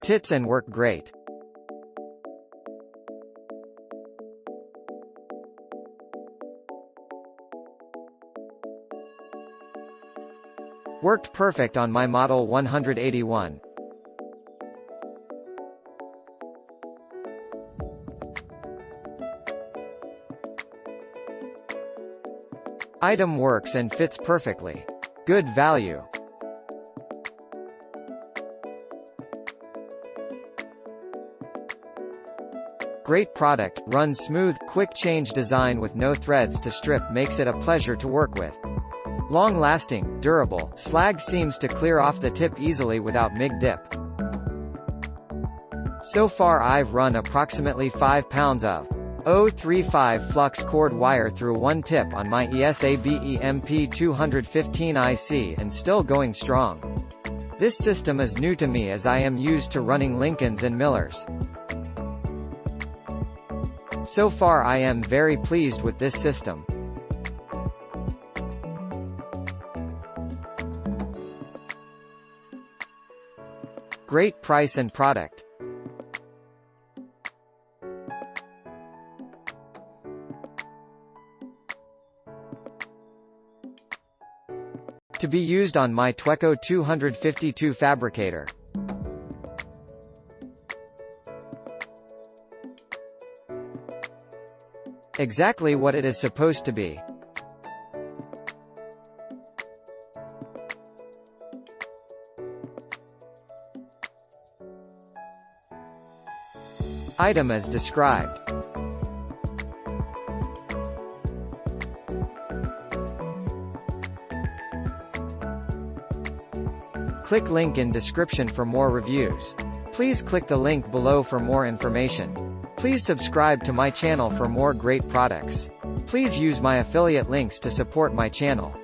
Tits and work great. Worked perfect on my model 181. Item works and fits perfectly. Good value. Great product, runs smooth, quick change design with no threads to strip makes it a pleasure to work with. Long-lasting, durable, slag seems to clear off the tip easily without MIG dip. So far I've run approximately 5 pounds of 035 flux cord wire through one tip on my Esab EMP 215 IC and still going strong. This system is new to me as I am used to running Lincolns and Millers. So far I am very pleased with this system. Great price and product. To be used on my Tweco 252 fabricator. Exactly what it is supposed to be. Item as described. Click link in description for more reviews. Please click the link below for more information. Please subscribe to my channel for more great products. Please use my affiliate links to support my channel.